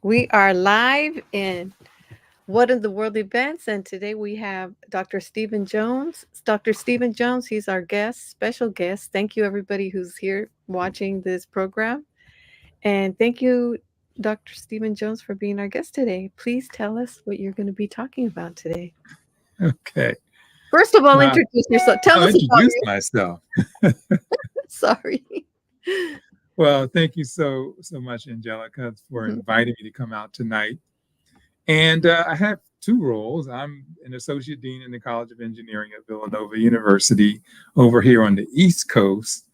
We are live in What in the World events, and today we have Dr. Stephen Jones. Dr. Stephen Jones, he's our guest, special guest. Thank you, everybody who's here watching this program. And thank you, Dr. Stephen Jones, for being our guest today. Please tell us what you're going to be talking about today. Okay. First of all, Well, introduce yourself. Tell I'll us about introduce you. myself. Sorry. Well, thank you so much, Angelica, for Mhm. inviting me to come out tonight. And I have two roles. I'm an associate dean in the College of Engineering at Villanova University over here on the East Coast.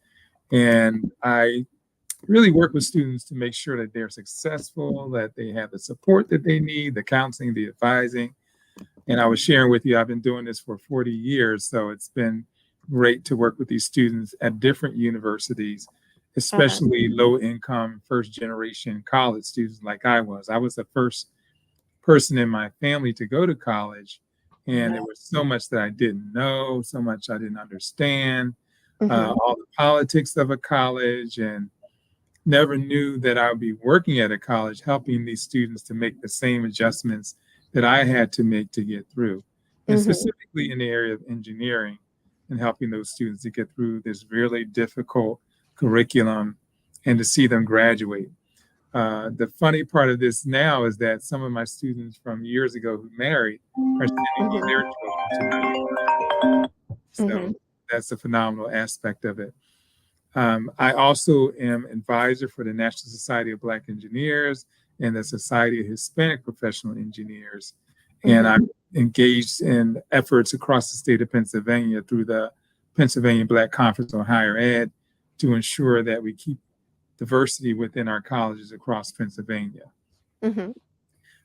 And I really work with students to make sure that they're successful, that they have the support that they need, the counseling, the advising. And I was sharing with you, I've been doing this for 40 years. So it's been great to work with these students at different universities, Uh-huh. especially low income, first generation college students like I was. I was the first person in my family to go to college. And there was so much that I didn't know, so much I didn't understand, Mm-hmm. all the politics of a college, and never knew that I would be working at a college helping these students to make the same adjustments that I had to make to get through, and Mm-hmm. specifically in the area of engineering and helping those students to get through this really difficult curriculum and to see them graduate. The funny part of this now is that some of my students from years ago who married are sending me their children to my university. Mm-hmm. So that's a phenomenal aspect of it. I also am advisor for the National Society of Black Engineers and the Society of Hispanic Professional Engineers. And Mm-hmm. I'm engaged in efforts across the state of Pennsylvania through the Pennsylvania Black Conference on Higher Ed to ensure that we keep diversity within our colleges across Pennsylvania. Mm-hmm.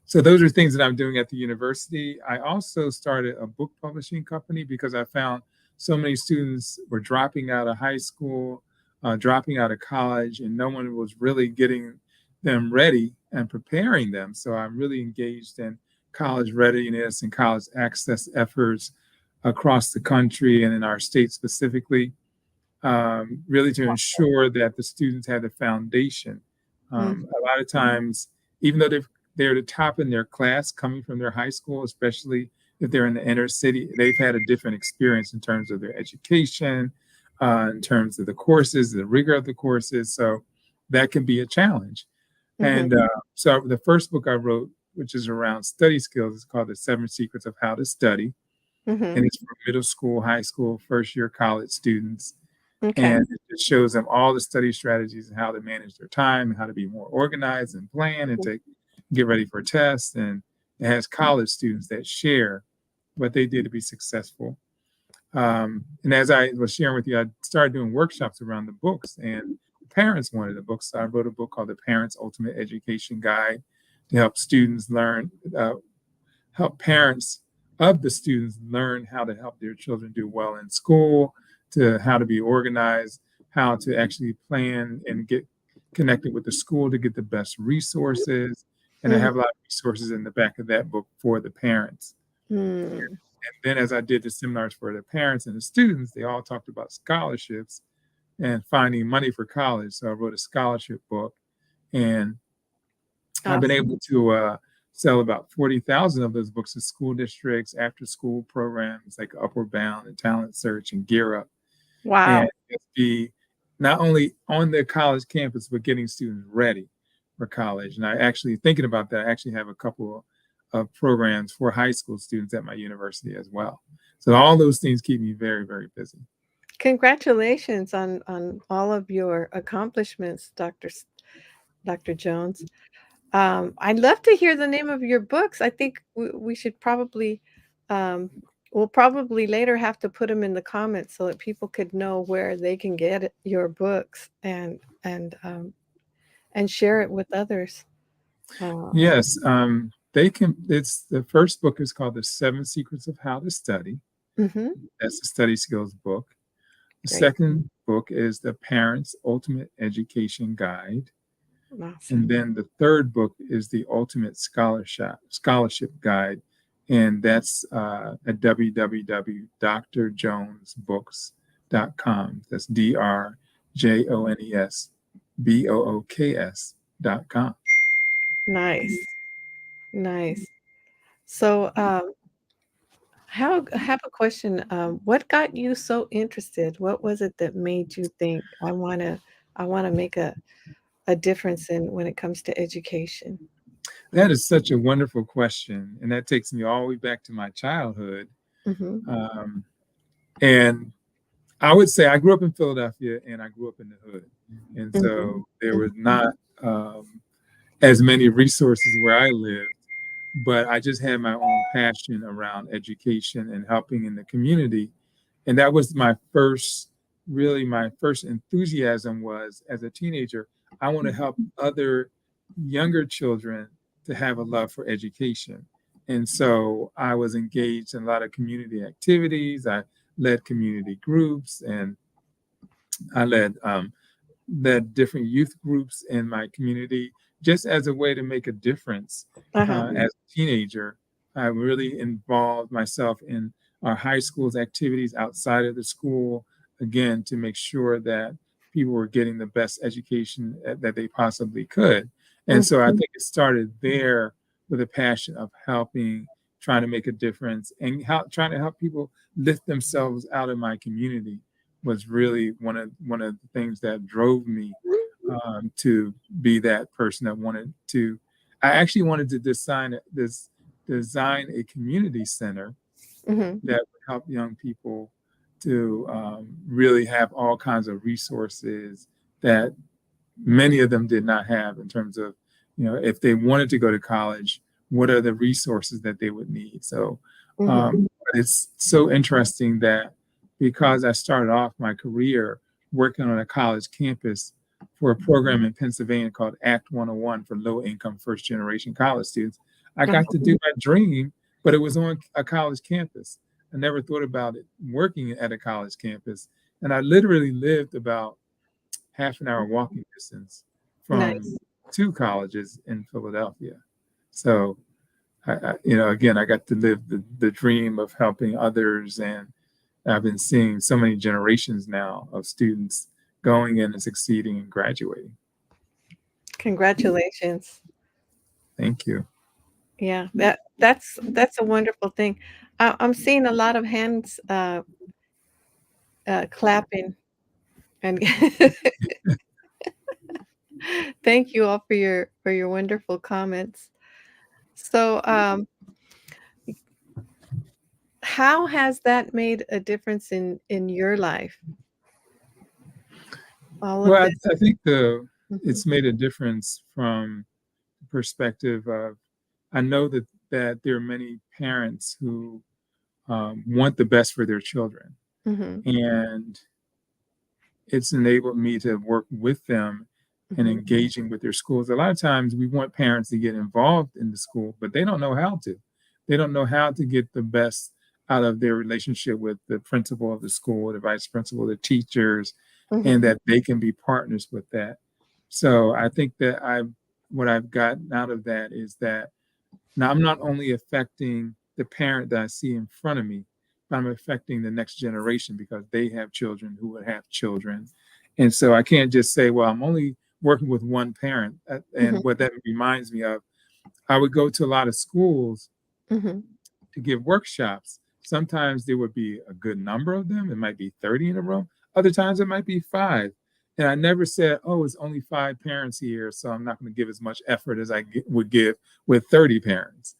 So those are things that I'm doing at the university. I also started a book publishing company because I found so many students were dropping out of high school, dropping out of college, and no one was really getting them ready and preparing them. So I'm really engaged in college readiness and college access efforts across the country and in our state specifically, really to ensure that the students have the foundation. A lot of times, even though they're the top in their class coming from their high school, especially if they're in the inner city, they've had a different experience in terms of their education, in terms of the courses, the rigor of the courses. So that can be a challenge. Mm-hmm. And so the first book I wrote, which is around study skills, is called The Seven Secrets of How to Study. Mm-hmm. And it's for middle school, high school, first year college students, Okay. and it shows them all the study strategies and how to manage their time and how to be more organized and plan and to get ready for tests. And it has college students that share what they did to be successful. And as I was sharing with you, I started doing workshops around the books, and parents wanted the books. So I wrote a book called The Parents' Ultimate Education Guide to help students learn, help parents of the students learn how to help their children do well in school, to how to be organized, how to actually plan and get connected with the school to get the best resources. And I Mm-hmm. have a lot of resources in the back of that book for the parents. Mm. And then as I did the seminars for the parents and the students, they all talked about scholarships and finding money for college. So I wrote a scholarship book, and I've been Awesome. able to sell about 40,000 of those books to school districts, after school programs like Upward Bound and Talent Search and Gear Up, and Wow. just be not only on the college campus, but getting students ready for college. And I actually, thinking about that, I actually have a couple of programs for high school students at my university as well. So all those things keep me very, very busy. Congratulations on all of your accomplishments, Dr. Jones. I'd love to hear the name of your books. I think we should probably, um, we'll probably later have to put them in the comments so that people could know where they can get your books and share it with others. Uh, Yes, they can. It's the first book is called The Seven Secrets of How to Study. mm-hmm. That's the study skills book. The Great. second book is The Parents' Ultimate Education Guide. And Awesome. then the third book is The Ultimate Scholarship Guide. And that's at www.drjonesbooks.com. That's DRJONESBOOKS.com. Nice. Nice. So, how I have a question. What got you so interested? What was it that made you think I wanna make a difference in when it comes to education? That is such a wonderful question, and that takes me all the way back to my childhood. Mhm. Um, and I would say I grew up in Philadelphia, and I grew up in the hood, and Mhm. so there Mhm. was not as many resources where I lived, but I just had my own passion around education and helping in the community. And that was my first, really my first enthusiasm was as a teenager, I want to help other younger children to have a love for education. And so I was engaged in a lot of community activities. I led community groups, and I led different youth groups in my community just as a way to make a difference. Uh-huh. As a teenager, I really involved myself in our high school's activities outside of the school, again, to make sure that people were getting the best education that they possibly could. And so I Mhm. think it started there with a passion of helping, trying to make a difference, and trying to help people lift themselves out of my community was really one of the things that drove me to be that person that wanted to. I actually wanted to design a community center Mhm. that would help young people to really have all kinds of resources that many of them did not have in terms of, if they wanted to go to college, what are the resources that they would need. So Mhm. it's so interesting that because I started off my career working on a college campus for a program in Pennsylvania called Act 101 for low income first generation college students, I got Uh-huh. to do my dream, but it was on a college campus. I never thought about it working at a college campus. And I literally lived about half an hour walking distance from Nice. two colleges in Philadelphia. So, again, I got to live the dream of helping others. And I've been seeing so many generations now of students going in and succeeding and graduating. Congratulations. Thank you. Yeah, that's a wonderful thing. I'm seeing a lot of hands clapping and thank you all for your wonderful comments. So, how has that made a difference in your life? All of Well, this. I think Mhm. it's made a difference from the perspective of I know that there are many parents who want the best for their children, Mhm. and it's enabled me to work with them and Mhm. engaging with their schools. A lot of times we want parents to get involved in the school, but they don't know how to. They don't know how to get the best out of their relationship with the principal of the school, the vice principal, the teachers, and Mhm. that they can be partners with that. So I think that what I've gotten out of that is that now I'm not only affecting the parent that I see in front of me, but I'm affecting the next generation because they have children who would have children. And so I can't just say, well, I'm only working with one parent. Mhm. And what that reminds me of, I would go to a lot of schools Mhm. to give workshops. Sometimes there would be a good number of them. It might be 30 in a room. Other times it might be five. And I never said, oh, it's only five parents here, so I'm not going to give as much effort as would give with 30 parents.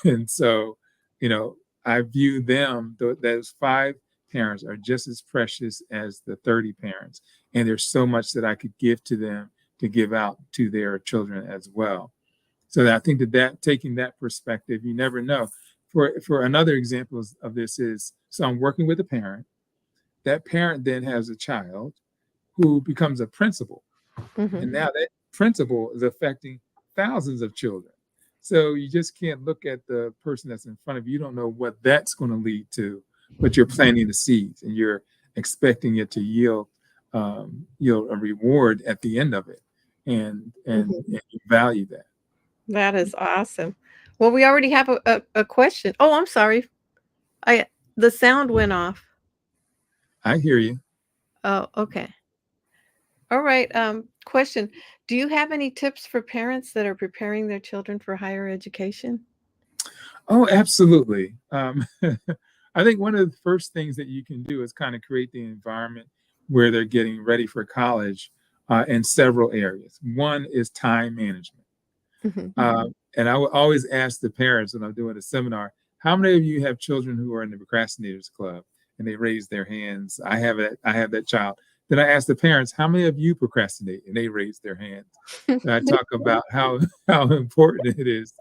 And so, you know, I view them, those five parents are just as precious as the 30 parents. And there's so much that I could give to them to give out to their children as well. So I think that taking that perspective, you never know. For another example of this is, so I'm working with a parent. That parent then has a child who becomes a principal, Mhm. and now that principal is affecting thousands of children. So you just can't look at the person that's in front of you. You don't know what that's going to lead to, but you're planting the seeds and you're expecting it to yield a reward at the end of it, and Mhm. you value that. That is awesome. Well, we already have a question. Oh, I'm sorry. I the sound went off. I hear you. Oh, okay. All right. Question. Do you have any tips for parents that are preparing their children for higher education? Oh, absolutely. I think one of the first things that you can do is kind of create the environment where they're getting ready for college in several areas. One is time management. Hmm. And I will always ask the parents when I'm doing a seminar, how many of you have children who are in the procrastinators club? And they raise their hands. I have that child. Then I ask the parents, how many of you procrastinate? And they raise their hands. And I talk about how how important it is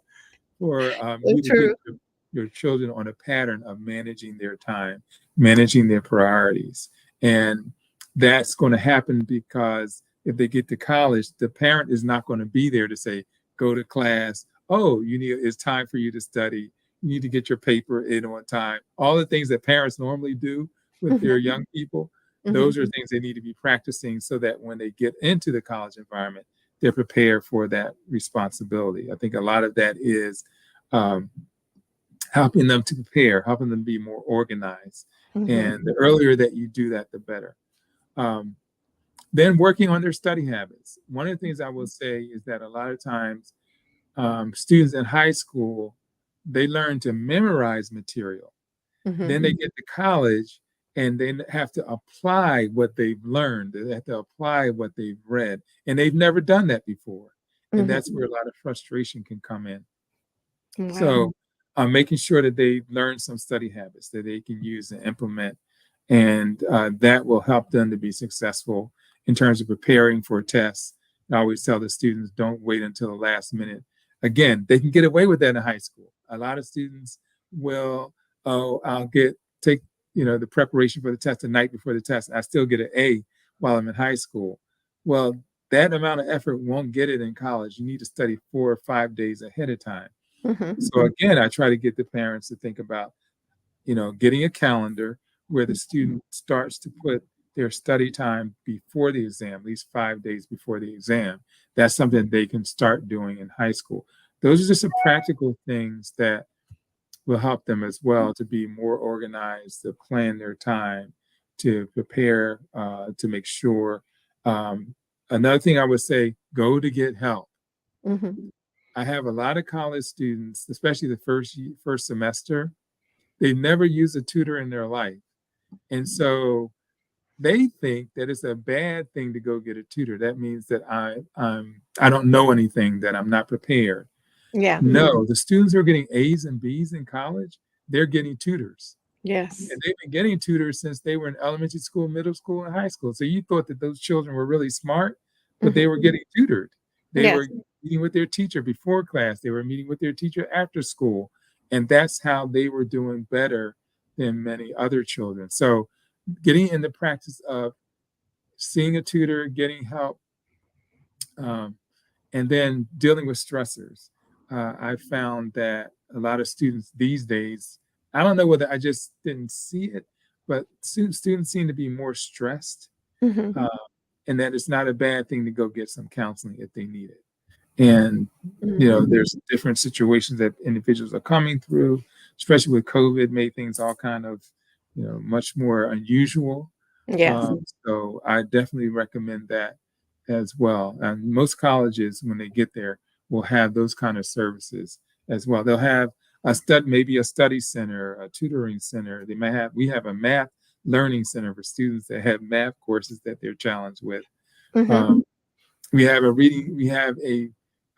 for So you to get true. your children on a pattern of managing their time, managing their priorities. And that's going to happen because if they get to college, the parent is not going to be there to say, go to class. Oh, it's time for you to study. You need to get your paper in on time. All the things that parents normally do with their Hmm. young people, Hmm. those are things they need to be practicing so that when they get into the college environment, they're prepared for that responsibility. I think a lot of that is um, helping them to prepare, helping them be more organized. Hmm. And the earlier that you do that, the better. Um, then working on their study habits. One of the things I will say is that a lot of times students in high school, they learn to memorize material. Hmm. Then they get to college and they have to apply what they've learned. They have to apply what they've read. And they've never done that before. And Hmm. that's where a lot of frustration can come in. Wow. So, making sure that they learn some study habits that they can use and implement, and that will help them to be successful in terms of preparing for tests. I always tell the students, don't wait until the last minute. Again, they can get away with that in high school. A lot of students will, oh, take the preparation for the test the night before the test. I still get an A while I'm in high school. Well, that amount of effort won't get it in college. You need to study 4 or 5 days ahead of time. Hmm. So again, I try to get the parents to think about, getting a calendar where the student starts to put their study time before the exam, at least 5 days before the exam. That's something they can start doing in high school. Those are just some practical things that will help them as well to be more organized, to plan their time, to prepare, to make sure. Um, Another thing I would say, go to get help. Hmm. I have a lot of college students, especially the first semester, they never use a tutor in their life. And so they think that it's a bad thing to go get a tutor. That means that I don't know anything, that I'm not prepared. Yeah. No, the students who are getting A's and B's in college, they're getting tutors. Yes. And they've been getting tutors since they were in elementary school, middle school, and high school. So you thought that those children were really smart, but they Hmm. were getting tutored. They Yes. were meeting with their teacher before class, they were meeting with their teacher after school. And that's how they were doing better than many other children. So getting in the practice of seeing a tutor, getting help, um, and then dealing with stressors. I found that a lot of students these days, I don't know whether I just didn't see it, but students seem to be more stressed, Hmm. uh, and that it's not a bad thing to go get some counseling if they need it. And Hmm. there's different situations that individuals are coming through, especially with COVID, made things all kind of much more unusual. Yes. So I definitely recommend that as well. And most colleges, when they get there, will have those kind of services as well. They'll have maybe a study center, a tutoring center. We have a math learning center for students that have math courses that they're challenged with. Hmm. Um, we have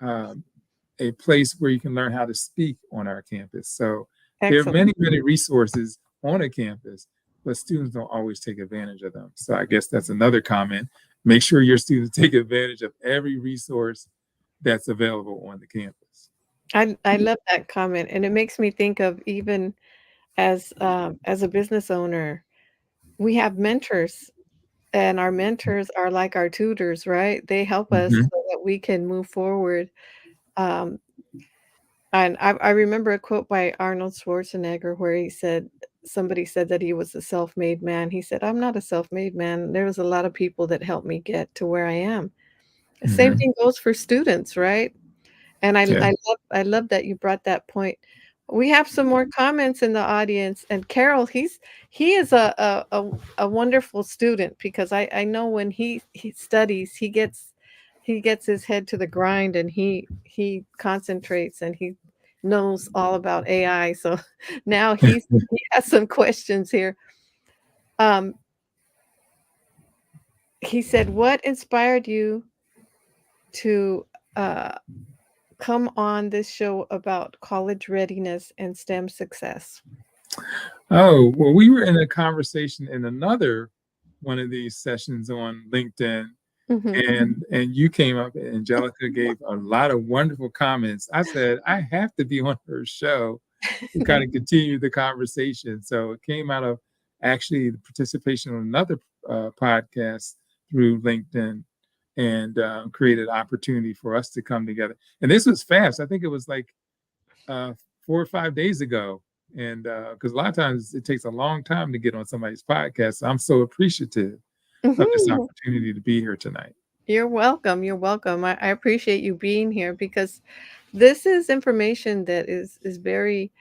um, a place where you can learn how to speak on our campus. So there are Excellent. many, many resources on a campus, but students don't always take advantage of them. So I guess that's another comment. Make sure your students take advantage of every resource that's available on the campus. I love that comment, and it makes me think of even as a business owner, we have mentors, and our mentors are like our tutors, right? They help us Mhm. so that we can move forward. Um, and I remember a quote by Arnold Schwarzenegger where he said, somebody said that he was a self-made man. He said, "I'm not a self-made man. There was a lot of people that helped me get to where I am." The same Mhm. thing goes for students, right? And Yeah. I love that you brought that point. We have some more comments in the audience, and Carol, he is a wonderful student because I know when he studies, he gets his head to the grind and he concentrates and he knows all about AI. So now he has some questions here. Um, he said, "What inspired you to uh, come on this show about college readiness and STEM success?" Oh, well, we were in a conversation in another one of these sessions on LinkedIn, Hmm. and you came up, and Angelica gave a lot of wonderful comments. I said, I have to be on her show to kind of continue the conversation. So it came out of actually the participation on another podcast through LinkedIn, and created opportunity for us to come together. And this was fast. I think it was like uh, 4 or 5 days ago. And because a lot of times it takes a long time to get on somebody's podcast. So I'm so appreciative of this Mhm. opportunity to be here tonight. You're welcome. You're welcome. I appreciate you being here because this is information that is very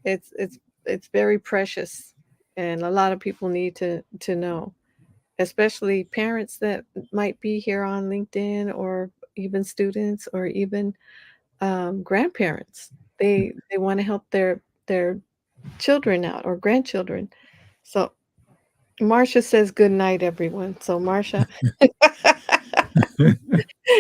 it's it's it's very precious, and a lot of people need to know, especially parents that might be here on LinkedIn, or even students, or even grandparents. They want to help their children out, or grandchildren. So Marcia says good night, everyone. So Marcia,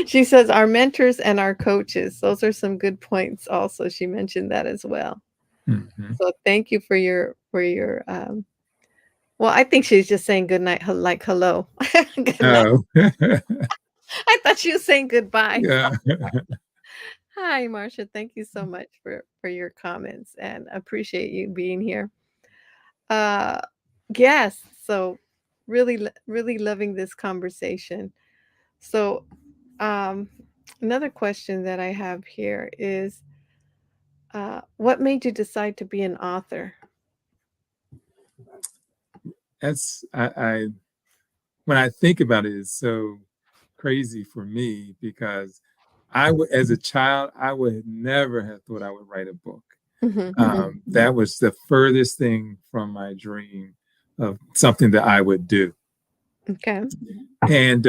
she says our mentors and our coaches. Those are some good points. Also, she mentioned that as well. Mhm. So thank you for your. Well, I think she's just saying good night, like hello, good night. Oh, I thought she was saying goodbye. yeah. Hi, Marcia. Thank you so much for your comments, and appreciate you being here. Uh, yes. So really, really loving this conversation. So, um, another question that I have here is, what made you decide to be an author? That's I when I think about it, it's so crazy for me because I would, as a child, I would never have thought I would write a book. Hmm. That was the furthest thing from my dream of something that I would do. Okay. And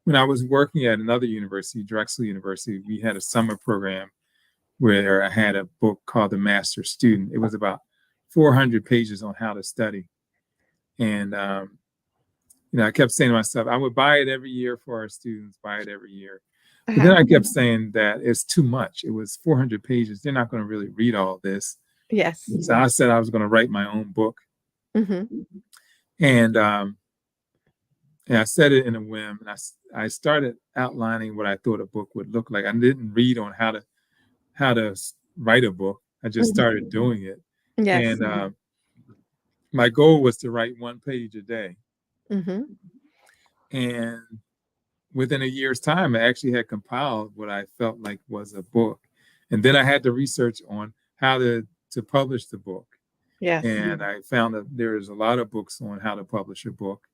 when I was working at another university, Drexel University, we had a summer program where I had a book called The Master Student. It was about 400 pages on how to study. And, I kept saying to myself, I would buy it every year for our students, buy it every year. But then Uh-huh. I kept saying that it's too much. It was 400 pages. They're not going to really read all this. Yes. So I said I was going to write my own book. Hmm. And, and I said it in a whim. And I started outlining what I thought a book would look like. I didn't read on how to write a book. I just Hmm. started doing it. Yes. And my goal was to write one page a day. Hmm. And within a year's time, I actually had compiled what I felt like was a book. And then I had to research on how to publish the book. Yes. And I found that there's a lot of books on how to publish a book.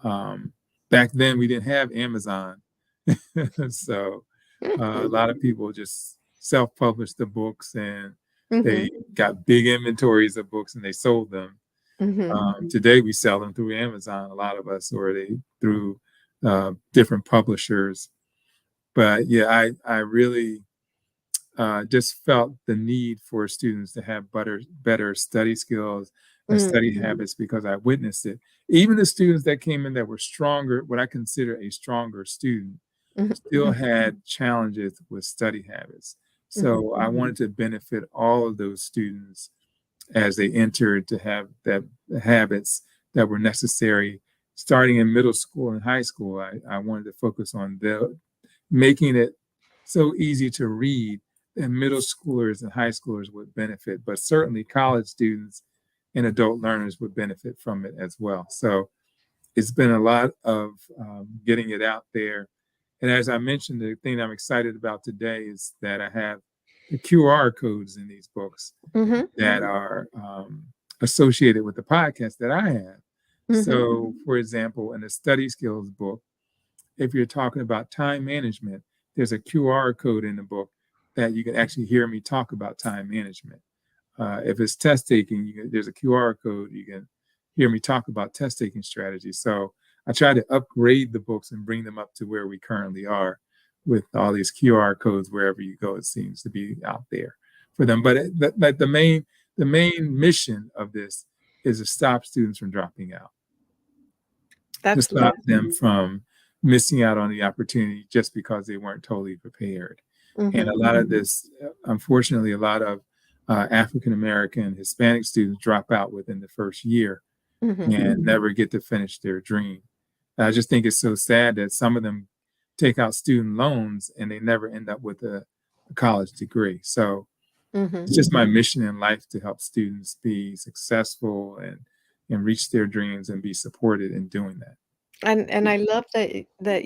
Um, Back then, we didn't have Amazon. So a lot of people just self-published the books, and Hmm. they got big inventories of books and they sold them. Hmm. Today we sell them through Amazon, a lot of us, or they through different publishers. But yeah, I really just felt the need for students to have better study skills and Hmm. study habits because I witnessed it. Even the students that came in that were stronger, what I consider a stronger student, still had challenges with study habits. Hmm. So I wanted to benefit all of those students as they entered to have that habits that were necessary starting in middle school and high school. I wanted to focus on making it so easy to read that middle schoolers and high schoolers would benefit, but certainly college students and adult learners would benefit from it as well. So it's been a lot of getting it out there. And as I mentioned, the thing I'm excited about today is that I have the QR codes in these books Hmm. that are associated with the podcast that I have. Hmm. So, for example, in the study skills book, if you're talking about time management, there's a QR code in the book that you can actually hear me talk about time management. If it's test taking, there's a QR code. You can hear me talk about test taking strategies. So I try to upgrade the books and bring them up to where we currently are with all these QR codes wherever you go. It seems to be out there for them. But the main mission of this is to stop students from dropping out, to That's stop them from missing out on the opportunity just because they weren't totally prepared. And mm-hmm, a lot of this, unfortunately, a lot of African American, Hispanic students drop out within the first year mm-hmm, and never get to finish their dream. I just think it's so sad that some of them take out student loans and they never end up with a college degree. So mm-hmm. it's just my mission in life to help students be successful and reach their dreams and be supported in doing that. And I love that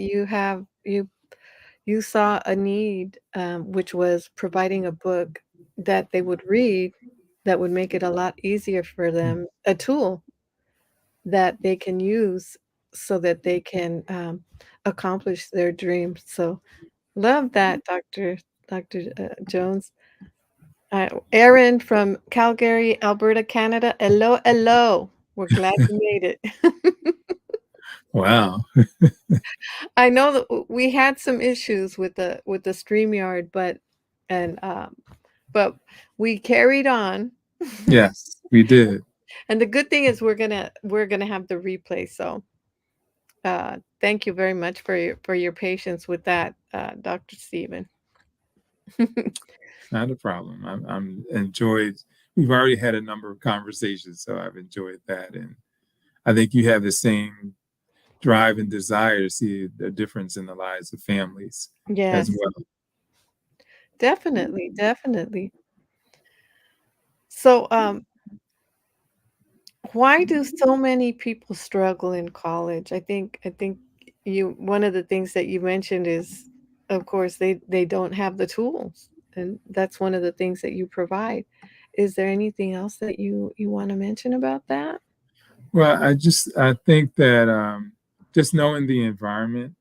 you saw a need, which was providing a book that they would read that would make it a lot easier for them, a tool that they can use so that they can accomplish their dreams. So love that, Dr. Jones. Erin from Calgary, Alberta, Canada. Hello, hello. We're glad you made it. Wow. I know that we had some issues with the StreamYard, and but we carried on. Yes, we did. And the good thing is we're gonna have the replay. So thank you very much for your patience with that, Dr. Stephen. Not a problem. I'm enjoyed. We've already had a number of conversations, so I've enjoyed that, and I think you have the same drive and desire to see a difference in the lives of families as Yes, well. definitely, definitely. So why do so many people struggle in college? I think you one of the things that you mentioned is, of course, they don't have the tools, and that's one of the things that you provide. Is there anything else that you want to mention about that? Well, I think that just knowing the environment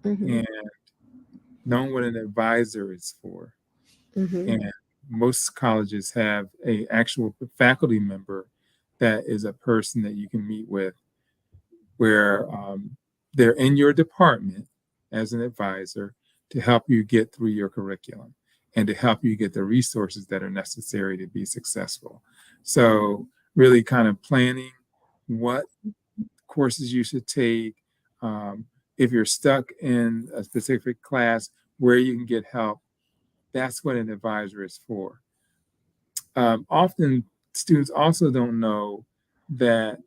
Mhm. and knowing what an advisor is for, Mhm. and most colleges have a actual faculty member that is a person that you can meet with where they're in your department as an advisor to help you get through your curriculum and to help you get the resources that are necessary to be successful. So, really kind of planning what courses you should take, um, if you're stuck in a specific class, where you can get help. That's what an advisor is for. Often, students also don't know that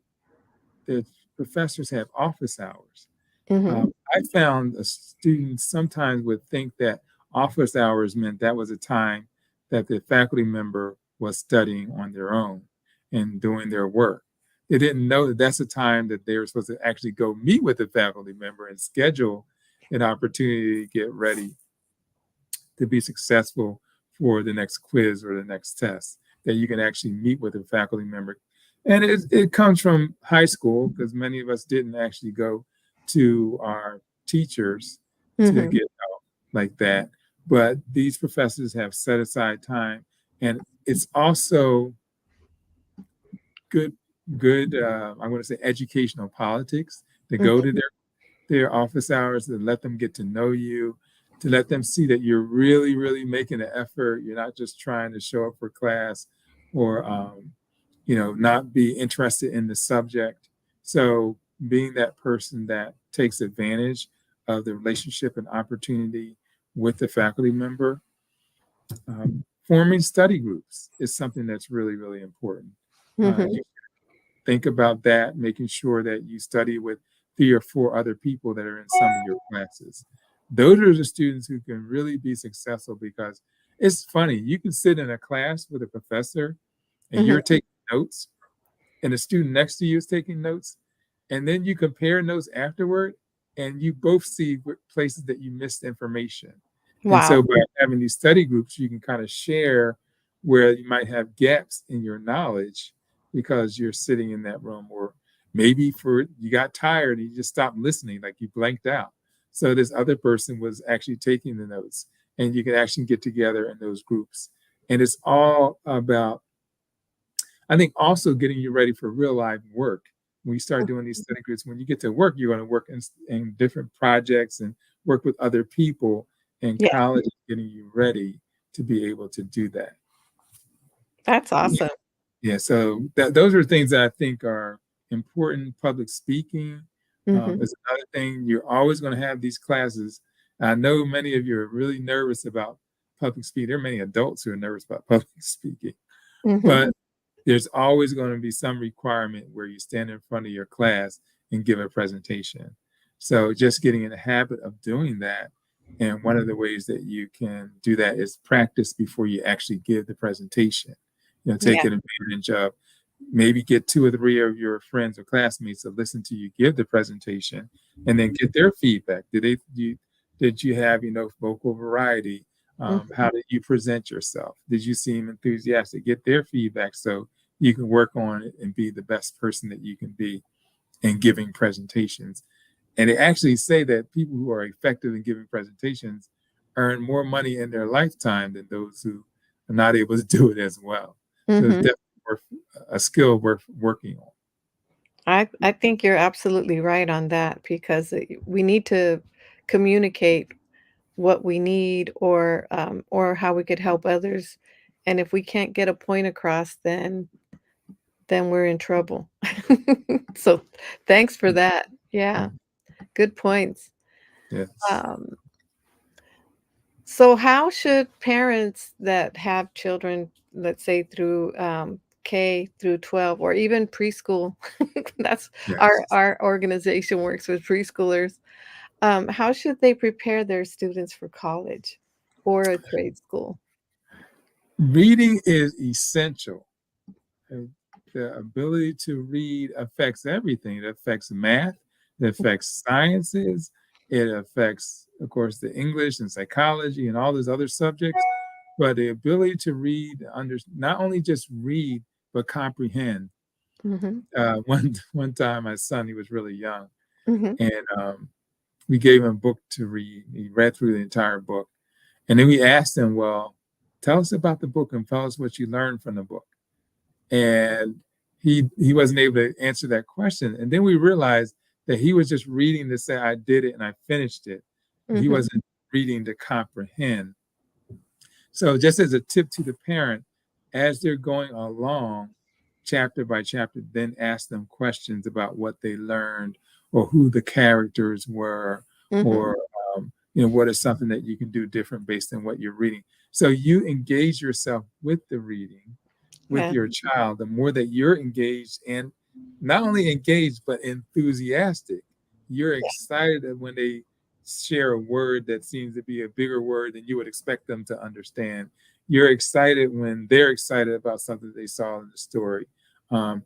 the professors have office hours. Mhm. I found students sometimes would think that office hours meant that was a time that the faculty member was studying on their own and doing their work. They didn't know that that's a time that they were supposed to actually go meet with the faculty member and schedule an opportunity to get ready to be successful for the next quiz or the next test, that you can actually meet with a faculty member. And it comes from high school because many of us didn't actually go to our teachers to Mhm. get help like that. But these professors have set aside time. And it's also good, good, I'm going to say educational politics to go to Mhm. their office hours, to let them get to know you, to let them see that you're really, really making an effort. You're not just trying to show up for class or, not be interested in the subject. So being that person that takes advantage of the relationship and opportunity with the faculty member, forming study groups is something that's really, really important. Mhm. You think about that, making sure that you study with 3 or 4 other people that are in some of your classes. Those are the students who can really be successful because it's funny. You can sit in a class with a professor and Mhm. you're taking notes, and the student next to you is taking notes, and then you compare notes afterward, and you both see places that you missed information. And so Wow. by having these study groups, you can kind of share where you might have gaps in your knowledge because you're sitting in that room, or maybe for you got tired and you just stopped listening, like you blanked out. So this other person was actually taking the notes and you can actually get together in those groups. And it's all about, I think, also getting you ready for real life work. When you start doing these study groups, when you get to work, you're going to work in different projects and work with other people. And Yeah, college is getting you ready to be able to do that. that's awesome. Yeah, so those are things that I think are important. Public speaking Mhm. is another thing. You're always going to have these classes. I know many of you are really nervous about public speaking. There are many adults who are nervous about public speaking, Mhm. but there's always going to be some requirement where you stand in front of your class and give a presentation. So just getting in the habit of doing that. And one of the ways that you can do that is practice before you actually give the presentation. Yeah. Taking advantage of, maybe get two or three of your friends or classmates to listen to you give the presentation, and then get their feedback. Did you have vocal variety? Mhm. How did you present yourself? Did you seem enthusiastic? Get their feedback so you can work on it and be the best person that you can be in giving presentations. And they actually say that people who are effective in giving presentations earn more money in their lifetime than those who are not able to do it as well. So it's Mhm. definitely worth, a skill worth working on. I think you're absolutely right on that because we need to communicate what we need or how we could help others. And if we can't get a point across, then we're in trouble. So thanks for that. Yeah, good points. Yes. Um, so how should parents that have children, let's say through K through 12 or even preschool, that's Yes. our organization works with preschoolers. How should they prepare their students for college or a trade school? Reading is essential. Uh, The ability to read affects everything. It affects math, it affects sciences, it affects, of course, the English and psychology and all those other subjects. But the ability to read, not only just read, but comprehend. Mhm, One time, my son, he was really young, mhm, and we gave him a book to read. He read through the entire book, and then we asked him, "Well, tell us about the book and tell us what you learned from the book." And he wasn't able to answer that question. And then we realized that he was just reading to say, "I did it and I finished it." He mhm, wasn't reading to comprehend. So, just as a tip to the parent, as they're going along, chapter by chapter, then ask them questions about what they learned or who the characters were, mhm. or what is something that you can do different based on what you're reading. So you engage yourself with the reading with Yeah, your child. The more that you're engaged, and not only engaged but enthusiastic, you're excited when they share a word that seems to be a bigger word than you would expect them to understand. You're excited when they're excited about something they saw in the story. Um,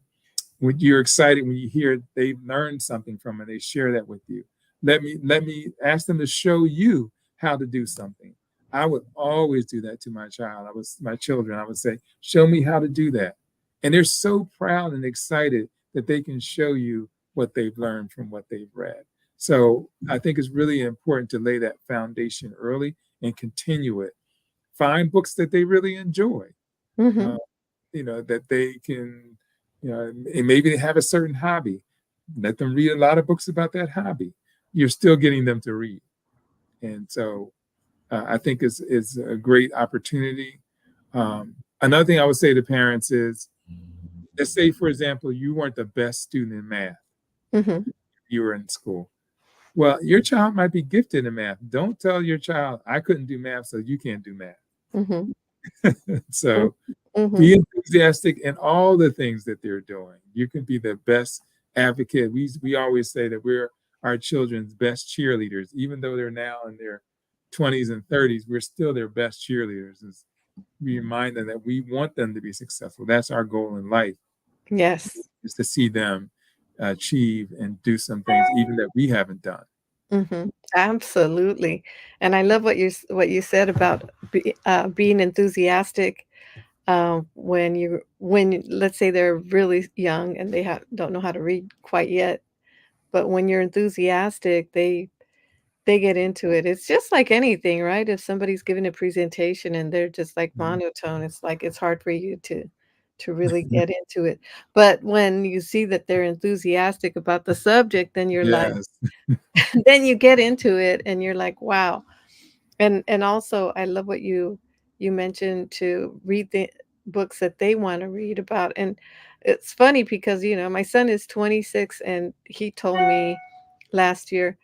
when you're excited when you hear they've learned something from it, they share that with you. Let me ask them to show you how to do something. I would always do that to my children. I would say, show me how to do that. And they're so proud and excited that they can show you what they've learned from what they've read. So I think it's really important to lay that foundation early and continue it. Find books that they really enjoy. mhm. Uh, that they can, and maybe they have a certain hobby. Let them read a lot of books about that hobby. You're still getting them to read. And so I think is a great opportunity. Another thing I would say to parents is, let's say, for example, you weren't the best student in math. Mhm, You were in school. Well, your child might be gifted in math. Don't tell your child, I couldn't do math, so you can't do math. mhm, mm, So mhm. be enthusiastic in all the things that they're doing. You can be the best advocate. We always say that we're our children's best cheerleaders, even though they're now in their 20s and 30s. We're still their best cheerleaders. We remind them that we want them to be successful. That's our goal in life, Yes. is to see them achieve and do some things even that we haven't done. Mhm. Absolutely. And I love what you said about being enthusiastic, let's say they're really young and don't know how to read quite yet, but when you're enthusiastic, they get into it. It's just like anything, right? If somebody's giving a presentation and they're just like Mhm. monotone, it's like it's hard for you to really get into it. But when you see that they're enthusiastic about the subject, then you're like Yes. then you get into it and you're like, wow. And also I love what you mentioned to read the books that they want to read about. And it's funny because, my son is 26 and he told me last year,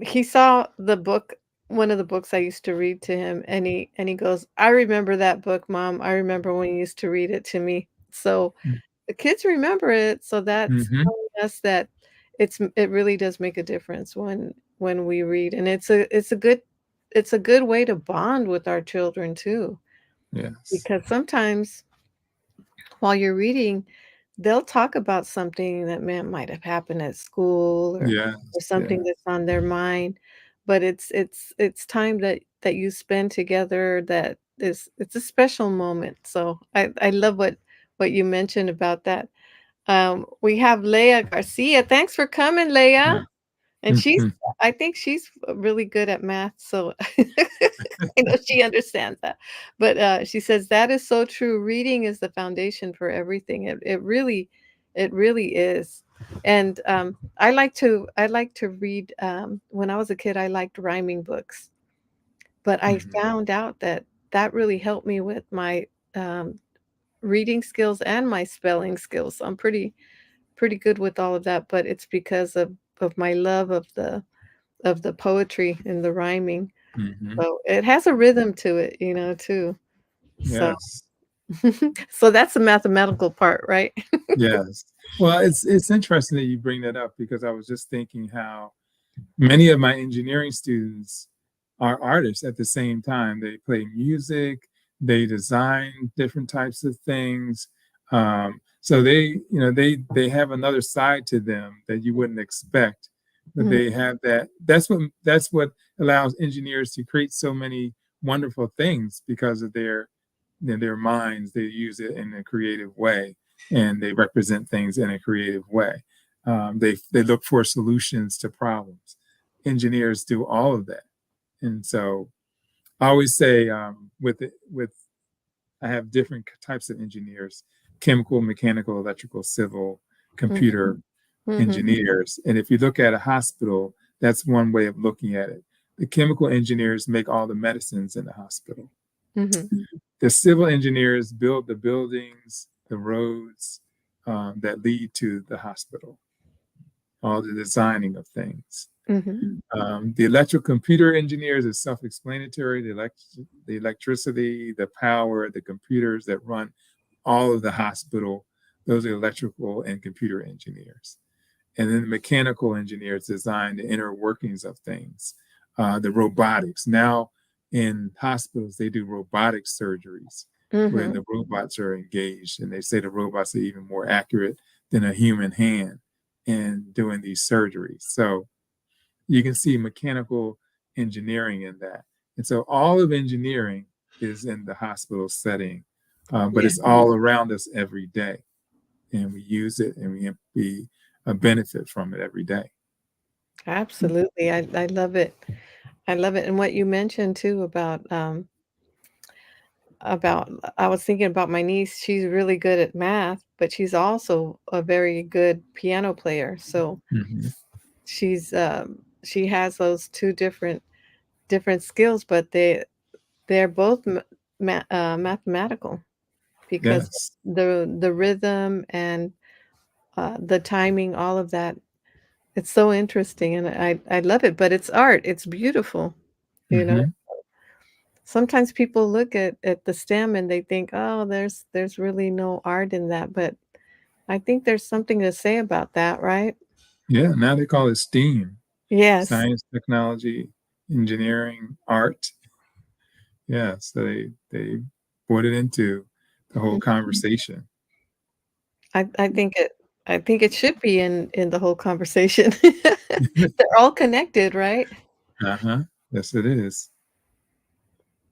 he saw the book, one of the books I used to read to him, and he goes, "I remember that book, Mom. I remember when you used to read it to me." So the kids remember it, so that's Mm-hmm. telling us that it really does make a difference when we read, and it's a good way to bond with our children too, Yes. because sometimes while you're reading, they'll talk about something that might have happened at school or Yes. something Yeah. that's on their mind, but it's time that you spend together that is it's a special moment. So I love what you mentioned about that. We have Leah Garcia. Thanks for coming, Leah. Yeah. And I think she's really good at math, so I know she understands that. But, she says, "That is so true. Reading is the foundation for everything." It really is. And, I like to read, when I was a kid, I liked rhyming books, but I Mhm. found out that that really helped me with my, um, reading skills and my spelling skills. I'm pretty good with all of that, but it's because of my love of the poetry and the rhyming. Mhm. So, it has a rhythm to it, too. So Yes. so that's the mathematical part, right? Yes. Well, it's interesting that you bring that up because I was just thinking how many of my engineering students are artists at the same time. They play music, they design different types of things. So they have another side to them that you wouldn't expect, but Mhm, they have that. That's what allows engineers to create so many wonderful things because of their minds. They use it in a creative way, and they represent things in a creative way. They look for solutions to problems. Engineers do all of that, and so I always say with I have different types of engineers: chemical, mechanical, electrical, civil, mm, computer mhm, engineers. And if you look at a hospital, that's one way of looking at it. The chemical engineers make all the medicines in the hospital. mhm, The civil engineers build the buildings, the roads that lead to the hospital, all the designing of things. mhm, The electrical computer engineers is self-explanatory. The electricity, the power, the computers that run all of the hospital, those are electrical and computer engineers. And then the mechanical engineers design the inner workings of things. The robotics. Now in hospitals, they do robotic surgeries where mhm. the robots are engaged, and they say the robots are even more accurate than a human hand in doing these surgeries. So you can see mechanical engineering in that. And so all of engineering is in the hospital setting, but Yeah, it's all around us every day. And we use it and we benefit from it every day. absolutely. I love it. I love it. And what you mentioned too about I was thinking about my niece. She's really good at math, but she's also a very good piano player. So Mm-hmm. she has those two different skills, but they're both mathematical because Yes. the rhythm and the timing, all of that. It's so interesting, and I love it. But it's art. It's beautiful. You know, Mm-hmm. sometimes people look at the stem and they think, oh, there's really no art in that. But I think there's something to say about that, right? Yeah. Now they call it STEAM: Yes. science, technology, engineering, art. Yeah. So they brought it into the whole conversation. I think it should be in the whole conversation. They're all connected, right? Uh-huh. Yes, it is.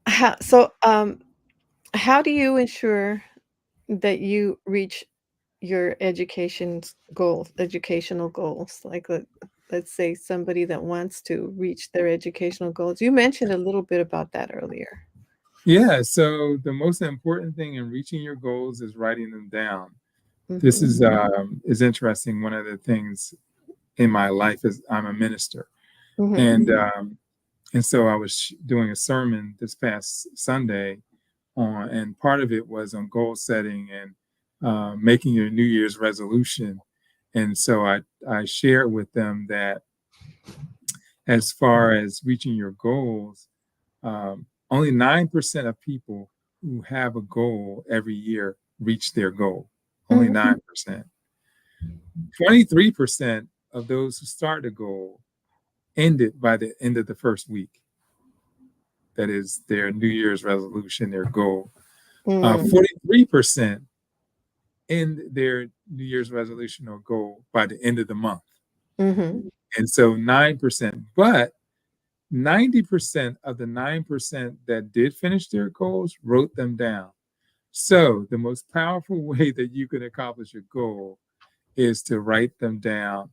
How so, how do you ensure that you reach your educational goals? Like, let's say, somebody that wants to reach their educational goals? You mentioned a little bit about that earlier. Yeah, so the most important thing in reaching your goals is writing them down. This Mhm, is interesting. One of the things in my life is I'm a minister, mhm, and so I was doing a sermon this past Sunday on, and part of it was on goal setting and making your New Year's resolution. And so I shared with them that as far as reaching your goals, only 9% of people who have a goal every year reach their goal. Only mhm, 9%. 23% of those who start a goal end it by the end of the first week. That is their New Year's resolution, their goal. mm, 43% end their New Year's resolution or goal by the end of the month. mhm, And so 9%, but 90% of the 9% that did finish their goals wrote them down. So the most powerful way that you can accomplish your goal is to write them down.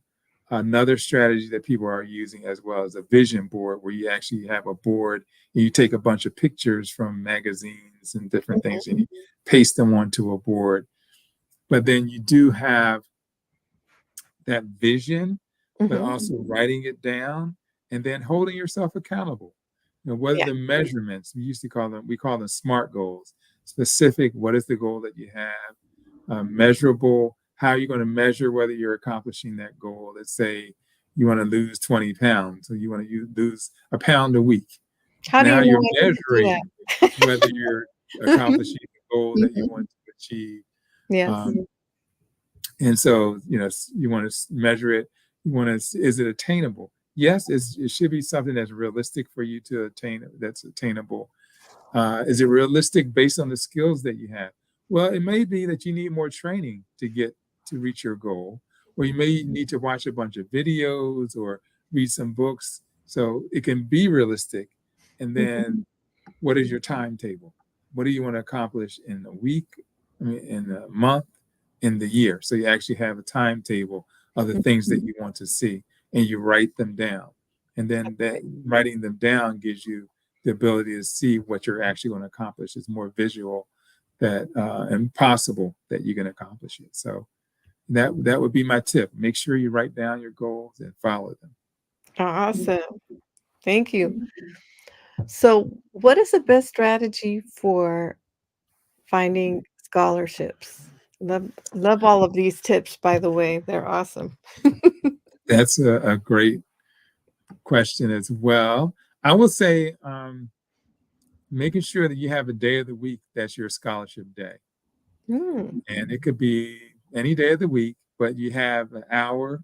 Another strategy that people are using as well is a vision board, where you actually have a board and you take a bunch of pictures from magazines and different mhm, things and you paste them onto a board. But then you do have that vision, but mhm. also writing it down and then holding yourself accountable. What are Yeah. the measurements? We call them SMART goals. Specific, what is the goal that you have? Measurable, how are you going to measure whether you're accomplishing that goal? Let's say you want to lose 20 pounds, so you want to lose a pound a week. How do Now you know you're I need to do measuring whether you're that? accomplishing the goal that you want to achieve. Yes. Um, and so, you want to measure it. You want to, is it attainable? Yes, it should be something that's realistic for you to attain, that's attainable. Is it realistic based on the skills that you have? Well, it may be that you need more training to reach your goal, or you may need to watch a bunch of videos or read some books. So it can be realistic. And Mhm, then what is your timetable? What do you want to accomplish in a week, I mean, in a month, in the year? So you actually have a timetable of the things that you want to see, and you write them down. And then that writing them down gives you the ability to see what you're actually going to accomplish. It's more visual that and possible that you can accomplish it. So that would be my tip. Make sure you write down your goals and follow them. awesome. Thank you. So, what is the best strategy for finding scholarships? Love all of these tips, by the way. They're awesome. That's a great question as well. I would say making sure that you have a day of the week that's your scholarship day. Mm, And it could be any day of the week, but you have an hour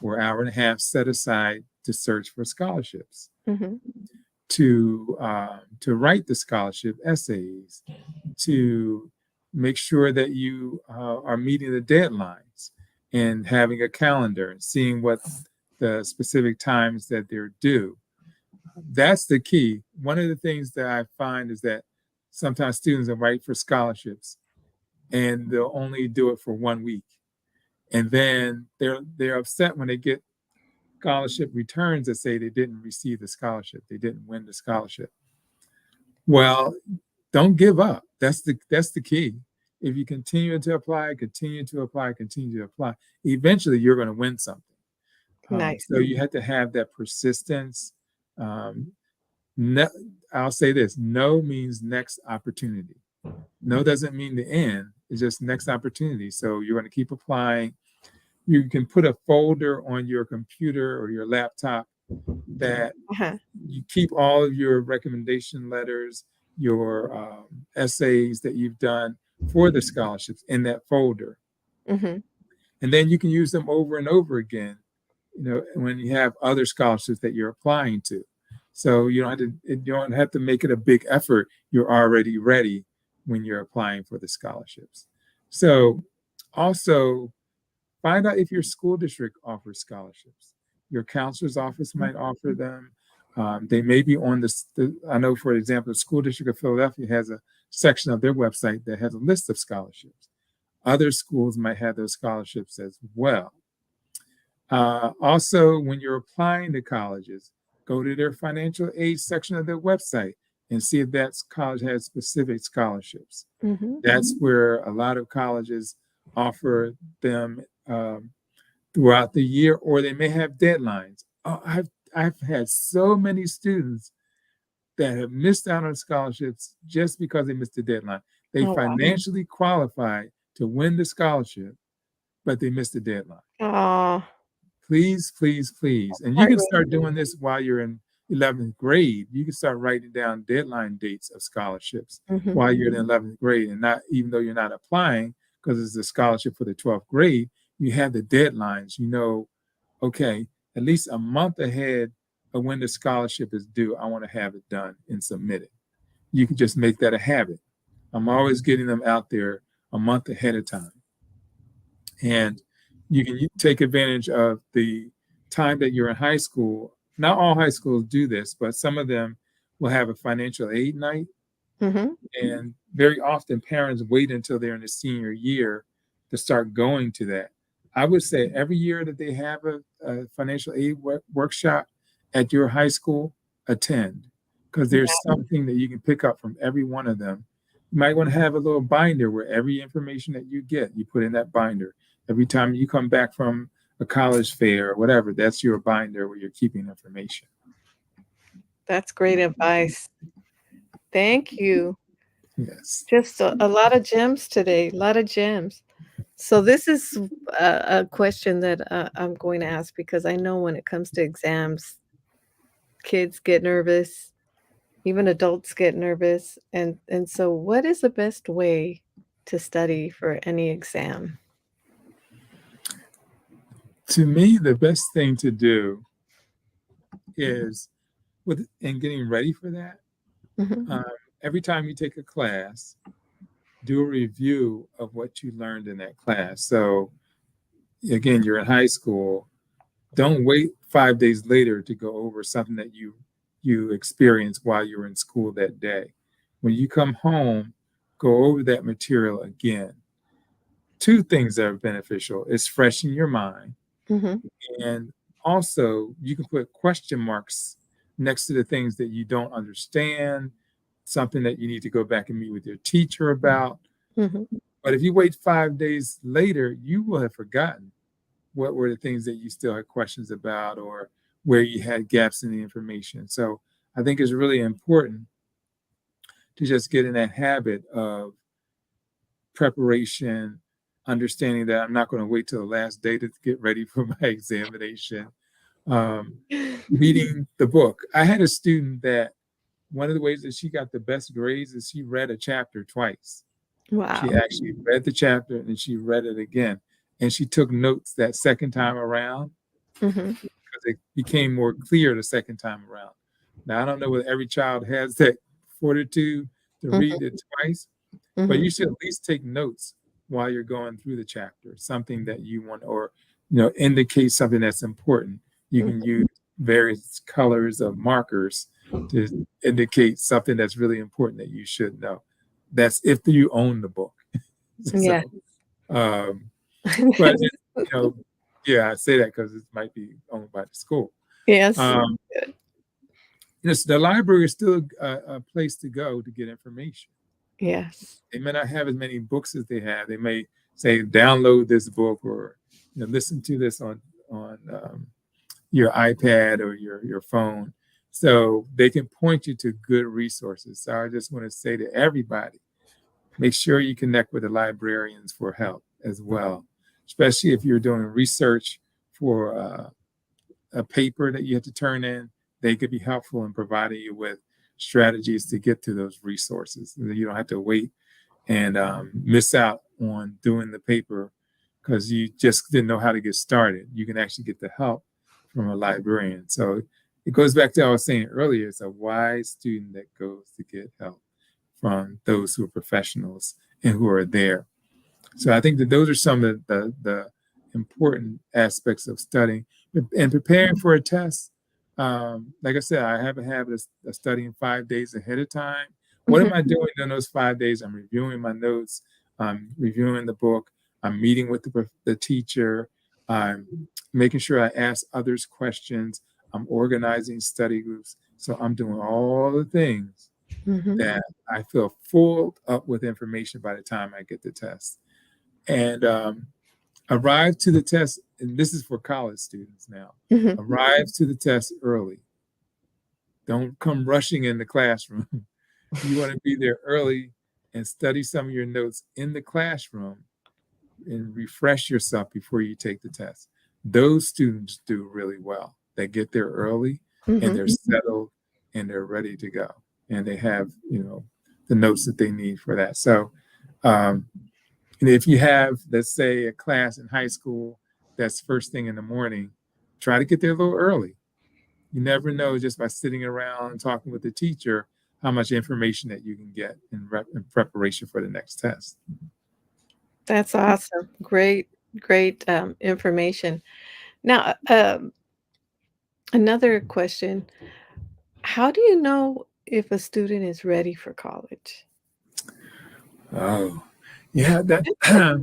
or hour and a half set aside to search for scholarships, mhm, to write the scholarship essays, to make sure that you are meeting the deadlines and having a calendar and seeing what the specific times that they're due. That's the key. One of the things that I find is that sometimes students will write for scholarships and they'll only do it for 1 week. And then they're upset when they get scholarship returns that say they didn't receive the scholarship, they didn't win the scholarship. Well, don't give up. That's the key. If you continue to apply, continue to apply, continue to apply, eventually you're going to win something. nice. So you have to have that persistence. Um, no, I'll say this: no means next opportunity. No doesn't mean the end. It's just next opportunity. So you're going to keep applying. You can put a folder on your computer or your laptop that Uh-huh. you keep all of your recommendation letters, your essays that you've done for the scholarships in that folder. Mhm. And then you can use them over and over again, when you have other scholarships that you're applying to. So you don't have to make it a big effort. You're already ready when you're applying for the scholarships. So also find out if your school district offers scholarships. Your counselor's office might offer them. They may be on I know, for example, the School District of Philadelphia has a section of their website that has a list of scholarships. Other schools might have those scholarships as well. Also, when you're applying to colleges, go to their financial aid section of their website and see if that college has specific scholarships. Mm-hmm. That's where a lot of colleges offer them throughout the year, or they may have deadlines. Oh, I've had so many students that have missed out on scholarships just because they missed the deadline. They Oh, financially qualified to win the scholarship, but they missed the deadline. wow. Oh, Please, please, please. And you can start heartbreaking. doing this while you're in 11th grade. You can start writing down deadline dates of scholarships Mm-hmm. while you're in 11th grade. And not, even though you're not applying because it's a scholarship for the 12th grade, you have the deadlines. You know, okay, at least a month ahead of when the scholarship is due, I want to have it done and submitted. You can just make that a habit. I'm always getting them out there a month ahead of time. And you can take advantage of the time that you're in high school. Not all high schools do this, but some of them will have a financial aid night. Mm-hmm. And very often parents wait until they're in the senior year to start going to that. I would say every year that they have a financial aid workshop at your high school, attend, because there's something that you can pick up from every one of them. You might want to have a little binder where every information that you get, you put in that binder. Every time you come back from a college fair or whatever, that's your binder where you're keeping information. That's great advice. Thank you. Yes. Just a lot of gems today, a lot of gems. So this is a question that I'm going to ask because I know when it comes to exams, kids get nervous, even adults get nervous, and so what is the best way to study for any exam? To me, the best thing to do is with and getting ready for that. Mhm. Um, every time you take a class, do a review of what you learned in that class. So again, you're in high school. Don't wait 5 days later to go over something that you experienced while you were in school that day. When you come home, go over that material again. Two things that are beneficial: it's fresh in your mind, Mhm. and also you can put question marks next to the things that you don't understand, something that you need to go back and meet with your teacher about. Mhm. But if you wait 5 days later, you will have forgotten what were the things that you still had questions about or where you had gaps in the information. So I think it's really important to just get in that habit of preparation, understanding that I'm not going to wait till the last day to get ready for my examination. Reading the book. I had a student that one of the ways that she got the best grades is she read a chapter twice. She Wow. actually read the chapter and she read it again. And she took notes that second time around Mhm. because it became more clear the second time around. Now, I don't know whether every child has that fortitude to read Mhm. it twice, but Mhm. you should at least take notes while you're going through the chapter, something that you want, or indicate something that's important. You Mhm. can use various colors of markers to indicate something that's really important that you should know. That's if you own the book. Yeah. So, um, but you know, yeah, I say that because it might be owned by the school. Yes. Um, the library is still a place to go to get information. Yes. They may not have as many books as they have. They may say download this book or listen to this on your iPad or your phone, so they can point you to good resources. So I just want to say to everybody, make sure you connect with the librarians for help as well, especially if you're doing research for a paper that you have to turn in. They could be helpful in providing you with strategies to get to those resources. You don't have to wait and miss out on doing the paper because you just didn't know how to get started. You can actually get the help from a librarian. So it goes back to what I was saying earlier. It's a wise student that goes to get help from those who are professionals and who are there. So I think that those are some of the important aspects of studying and preparing for a test. Like I said, I have a habit of studying 5 days ahead of time. What Mhm. am I doing in those 5 days? I'm reviewing my notes, I'm reviewing the book, I'm meeting with the teacher, I'm making sure I ask others questions. I'm organizing study groups. So I'm doing all the things Mm-hmm. that I feel full up with information by the time I get the test. And arrive to the test, and this is for college students now. Mm-hmm. Arrive to the test early. Don't come rushing in the classroom. You want to be there early and study some of your notes in the classroom and refresh yourself before you take the test. Those students do really well. They get there early and Mm-hmm. they're settled and they're ready to go. And they have, the notes that they need for that. So, um, and if you have, let's say, a class in high school that's first thing in the morning, try to get there a little early. You never know just by sitting around and talking with the teacher how much information that you can get in preparation for the next test. That's awesome. Great, great information. Now, another question. How do you know if a student is ready for college? Oh, yeah, that I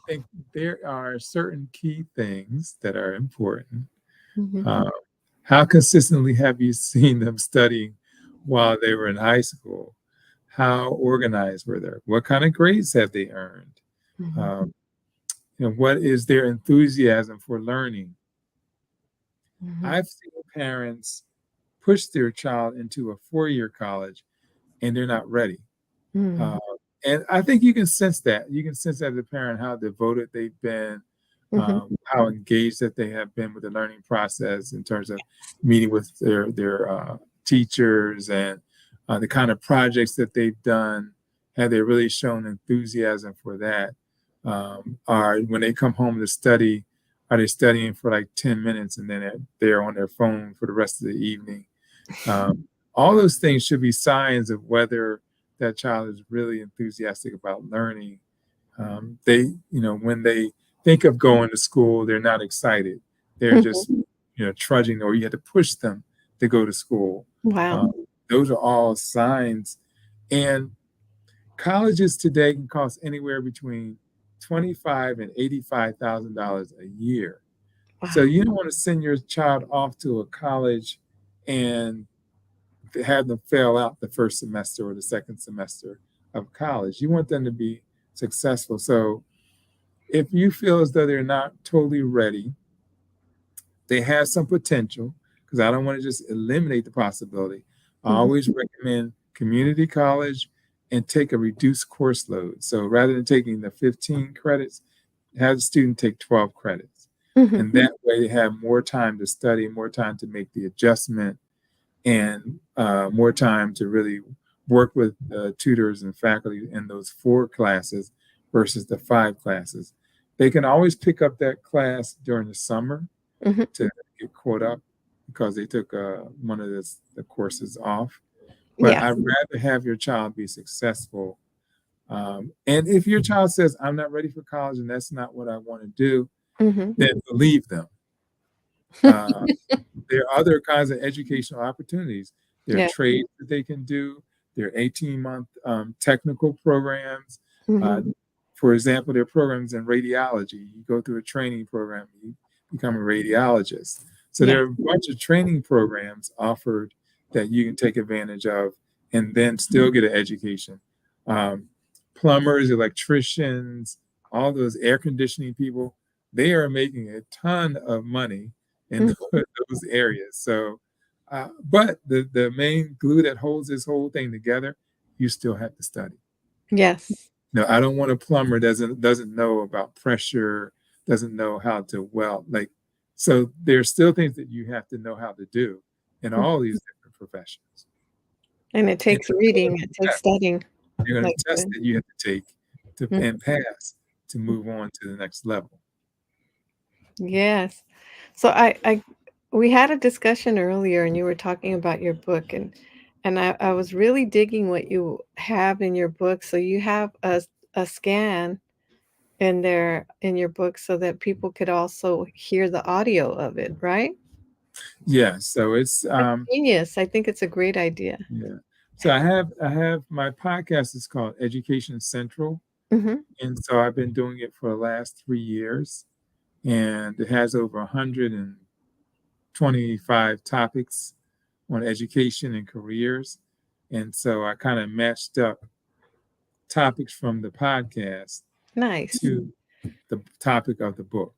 think there are certain key things that are important. Mm-hmm. Uh, how consistently have you seen them studying while they were in high school? How organized were they? What kind of grades have they earned? Mm-hmm. Um, what is their enthusiasm for learning? Mm-hmm. I've seen parents push their child into a four-year college and they're not ready. Mm-hmm. Uh, and I think you can sense that. You can sense as a parent how devoted they've been, Mm-hmm. how engaged that they have been with the learning process in terms of meeting with their teachers and the kind of projects that they've done. Have they really shown enthusiasm for that? Or when they come home to study, are they studying for like 10 minutes and then they're on their phone for the rest of the evening? Um, all those things should be signs of whether that child is really enthusiastic about learning. When they think of going to school, they're not excited. They're Mm-hmm. just, trudging, or you had to push them to go to school. Wow. Those are all signs. And colleges today can cost anywhere between $25,000 and $85,000 a year. So Wow. you don't want to send your child off to a college and to have them fail out the first semester or the second semester of college. You want them to be successful. So if you feel as though they're not totally ready, they have some potential, because I don't want to just eliminate the possibility. I Mm-hmm. always recommend community college and take a reduced course load. So rather than taking the 15 credits, have the student take 12 credits. Mm-hmm. And that way they have more time to study, more time to make the adjustment, and more time to really work with tutors and faculty in those 4 classes versus the 5 classes. They can always pick up that class during the summer Mm-hmm. to get caught up because they took one of the courses off. But Yeah. I'd rather have your child be successful. And if your child says, I'm not ready for college and that's not what I want to do, Mm-hmm. then believe them. Uh, there are other kinds of educational opportunities. There are Yeah. trades that they can do. There are 18-month technical programs. Mm-hmm. Uh, for example, there are programs in radiology. You go through a training program, you become a radiologist. So Yeah. there are a bunch of training programs offered that you can take advantage of and then still get an education. Um, Plumbers, electricians, all those air conditioning people, they are making a ton of money in Mm-hmm. those areas. So, but the main glue that holds this whole thing together, you still have to study. Yes. No, I don't want a plumber doesn't know about pressure, doesn't know how to weld. Like, so there's still things that you have to know how to do in Mm. all these different professions. And it And takes reading, it takes test. studying. You're going Like to test the, that you have to take to mm, and pass to move on to the next level. yes. So we had a discussion earlier, and you were talking about your book, and I was really digging what you have in your book. So you have a scan in there in your book so that people could also hear the audio of it, right? Yeah, so it's That's genius. I think it's a great idea. yeah. So I have my podcast is called Education Central. Mhm. And so I've been doing it for the last 3 years, and it has over 125 topics on education and careers. And so I kind of matched up topics from the podcast Nice. to the topic of the book.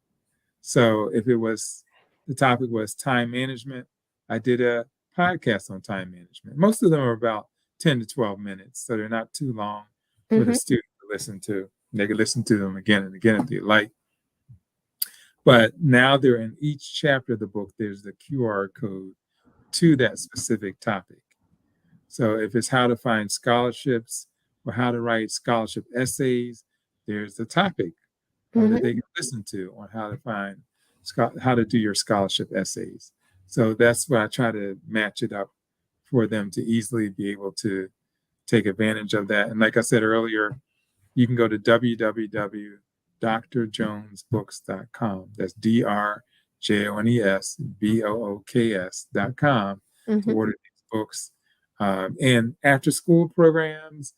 So if it was the topic was time management, I did a podcast on time management. Most of them are about 10 to 12 minutes, so they're not too long for the Mhm. student to listen to. They can listen to them again and again if they like. But now they're in each chapter of the book, there's the QR code to that specific topic. So if it's how to find scholarships or how to write scholarship essays, there's the topic that Mhm. they can listen to on how to find how to do your scholarship essays. So that's why I try to match it up for them to easily be able to take advantage of that. And like I said earlier, you can go to www.drjonesbooks.com. That's DRJONESBOOKS.com to Mhm. order these books. And after school programs,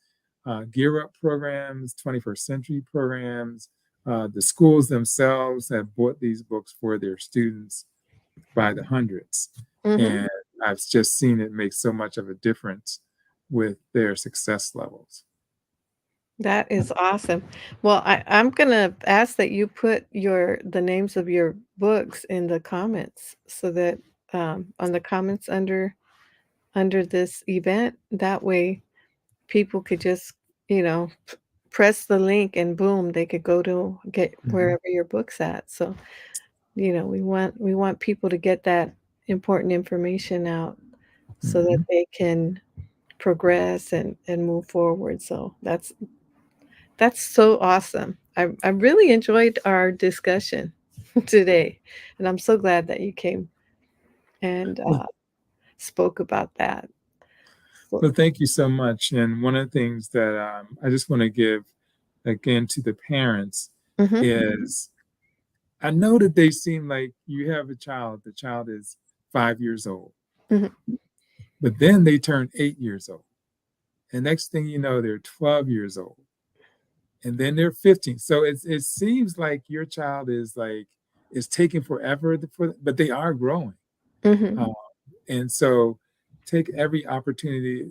Gear Up programs, 21st century programs, the schools themselves have bought these books for their students by the hundreds. Mhm. And I've just seen it make so much of a difference with their success levels. That is awesome. Well, I'm gonna ask that you put the names of your books in the comments so that on the comments under this event. That way people could just, you know, press the link and boom, they could go to get Mhm. wherever your book's at. So, we want people to get that important information out so that Mhm. they can progress and move forward. So that's so awesome. I really enjoyed our discussion today, and I'm so glad that you came and Well, spoke about that. So, well, thank you so much. And one of the things that I just want to give again to the parents mhm, is I know that they seem like you have a child, the child is 5 years old, mhm, but then they turn 8 years old. And next thing you know, they're 12 years old. And then they're 15. So it seems like your child is like, is taking forever, but they are growing. mhm, Uh, And so take every opportunity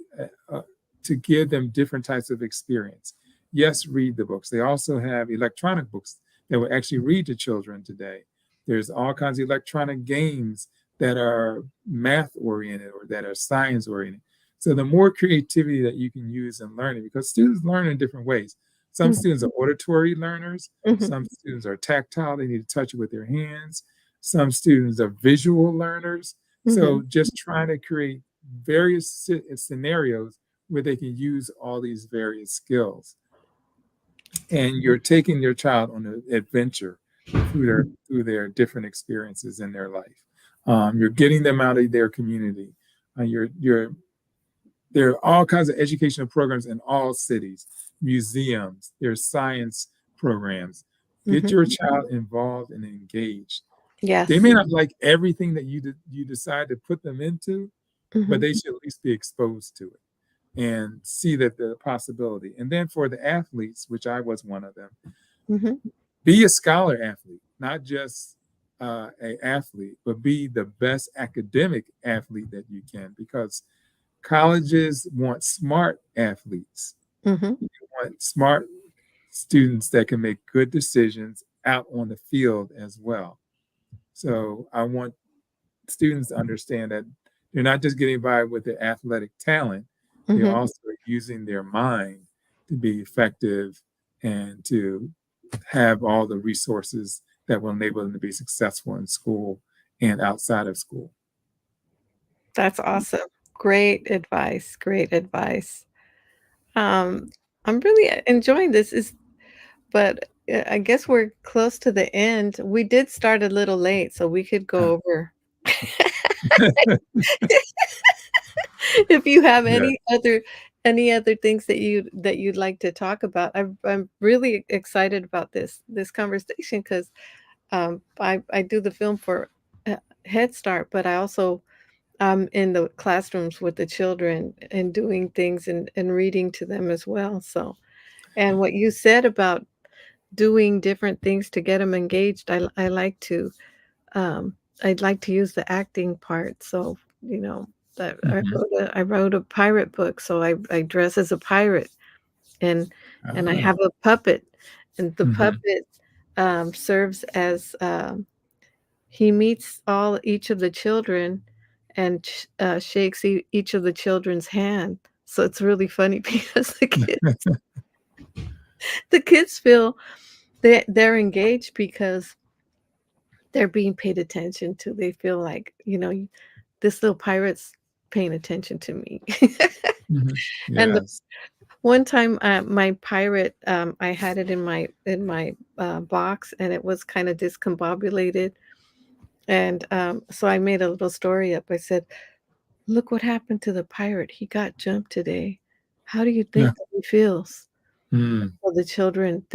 to give them different types of experience. Yes, read the books. They also have electronic books that will actually read to children today. There's all kinds of electronic games that are math oriented or that are science oriented. So the more creativity that you can use in learning, because students learn in different ways. Some mhm, students are auditory learners. mhm, Some students are tactile. They need to touch it with their hands. Some students are visual learners. mhm, So just trying to create various scenarios where they can use all these various skills. And you're taking your child on an adventure through their different experiences in their life. You're getting them out of their community. You're there are all kinds of educational programs in all cities, museums, there's science programs. Get mhm. your child involved and engaged. They Yes. may not like everything that you decide to put them into, but Mhm, they should at least be exposed to it and see that the possibility. And then for the athletes, which I was one of them, mhm, be a scholar athlete, not just a athlete, but be the best academic athlete that you can, because colleges want smart athletes. mhm. They want smart students that can make good decisions out on the field as well. So I want students understand that they're not just getting by with their athletic talent, they're Mhm. also using their mind to be effective and to have all the resources that will enable them to be successful in school and outside of school. That's awesome. Great advice, great advice. Um, I'm really enjoying this but I guess we're close to the end. We did start a little late, so we could go over if you have Yeah. any other things that you'd like to talk about. I'm really excited about this conversation because I do the film for Head Start, but I also I'm in the classrooms with the children and doing things and reading to them as well. So And what you said about doing different things to get them engaged, I like to, um, I'd like to use the acting part. So, you know, that Mhm. I wrote a pirate book, so I dress as a pirate, and I Ah, have a puppet, and the mhm. puppet serves as he meets all each of the children and shakes each of the children's hand. So it's really funny because the kids feel they're engaged because they're being paid attention to. They feel like, this little pirate's paying attention to me. Mhm. And the Yes. one time, my pirate, I had it in my, box, and it was kinda discombobulated, and, so I made a little story up. I said, "Look what happened to the pirate. He got jumped today. How do you Yeah. think that he feels?" Mm, So the children,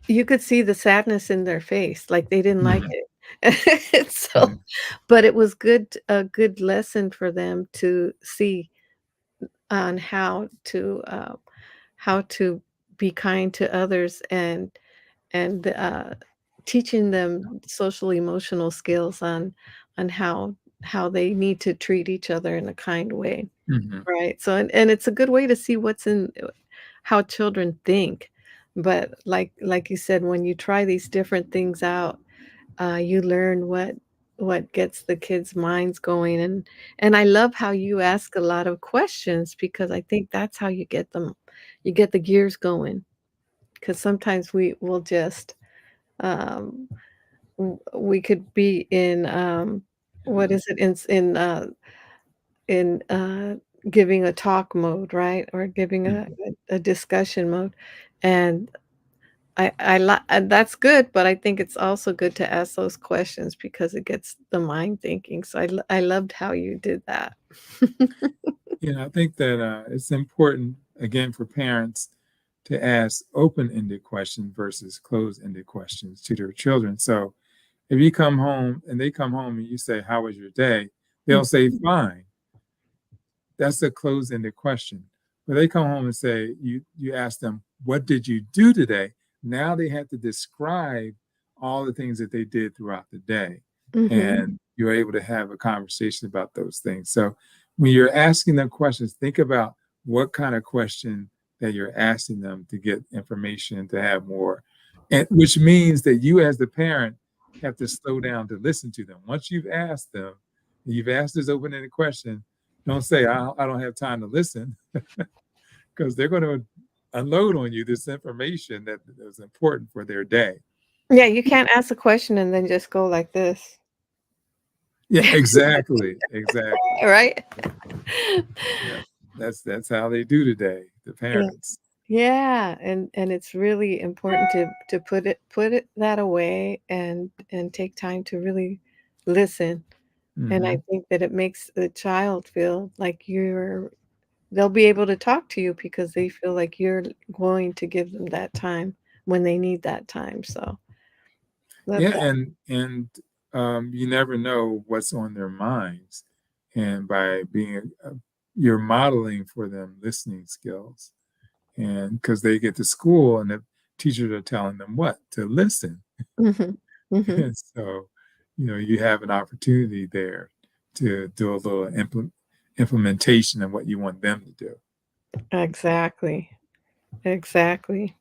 you could see the sadness in their face, like they didn't like mhm. it. So, Yeah. but it was a good lesson for them to see on how to be kind to others, and teaching them social emotional skills on how they need to treat each other in a kind way, Mhm. right? So, and it's a good way to see what's in how children think. But like you said, when you try these different things out, you learn what gets the kids' minds going, and I love how you ask a lot of questions because I think that's how you get the gears going. Because sometimes we will just um, we could be in what is it in giving a talk mode, right, or giving Mhm. a discussion mode, and and that's good, but I think it's also good to ask those questions because it gets the mind thinking. So I loved how you did that. Yeah, I think that it's important, again, for parents to ask open-ended questions versus closed-ended questions to their children. So if you come home and they come home and you say, "How was your day?" They'll say, "Fine." That's a closed-ended question. But they come home and say, you ask them, "What did you do today?" Now they have to describe all the things that they did throughout the day, Mhm. and you're able to have a conversation about those things. So when you're asking them questions, think about what kind of question that you're asking them to get information to have more, and which means that you as the parent have to slow down to listen to them. Once you've asked them, you've asked this open-ended question, don't say, I don't have time to listen, because they're going to unload on you this information that is important for their day. Yeah, you can't ask a question and then just go like this, Yeah, exactly. Exactly. right? Yeah. That's how they do today, the Yeah. parents. Yeah, and it's really important to put it that away and take time to really listen. And I Hmm. think that it makes the child feel like they'll be able to talk to you because they feel like you're going to give them that time when they need that time. So love Yeah, that. and you never know what's on their minds, and by being you're modeling for them listening skills, and because they get to school and the teachers are telling them what to listen. Mhm. Mhm. And so, you have an opportunity there to do a little implementation of what you want them to do. Exactly. Exactly.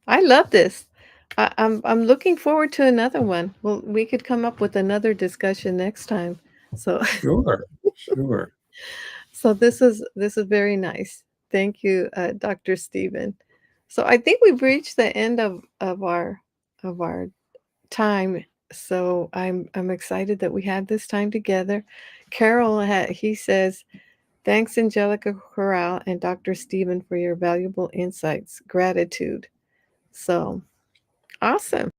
I love this. I'm looking forward to another one. Well, we could come up with another discussion next time. So Sure, sure. so this is very nice. Thank you, Dr. Stephen. So I think we've reached the end of our time. So I'm excited that we had this time together. He says, "Thanks, Angelica Corral and Dr. Stephen, for your valuable insights. Gratitude." So awesome.